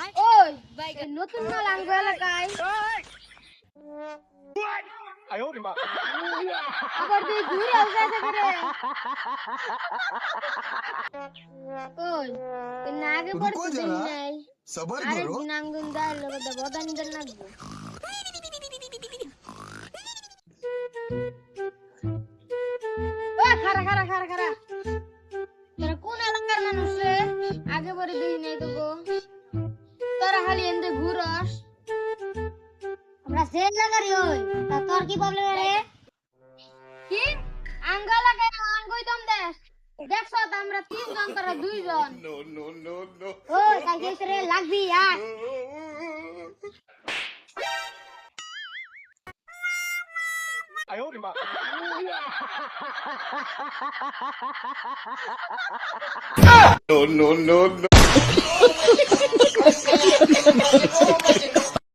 ওই নতুন মাল আনবো এলাকায় আবার তুই ঘুরে উঠাইতে করে ওই না আগে रुको পড়তে দিন जरा নাই सबर আরেক करो দিন আঙ্গুন দাঁড় লোক বদান দেন লাগবো ও খারা খারা খারা খারা তোরা কোন এলাকার মানুষ রে আগে পরে দিন নাই তো গো তোরা খালি এন্দে ঘুরস আমরা সেই জায়গারই হই তা তোর কি প্রবলেম রে কি আঙ্গা লাগাই মান কইতাম দেশ দেখছ তো আমরা তিনজন তোরা দুইজন नो नो नो नो ওই কালকে রে লাগবি আর नो नो नो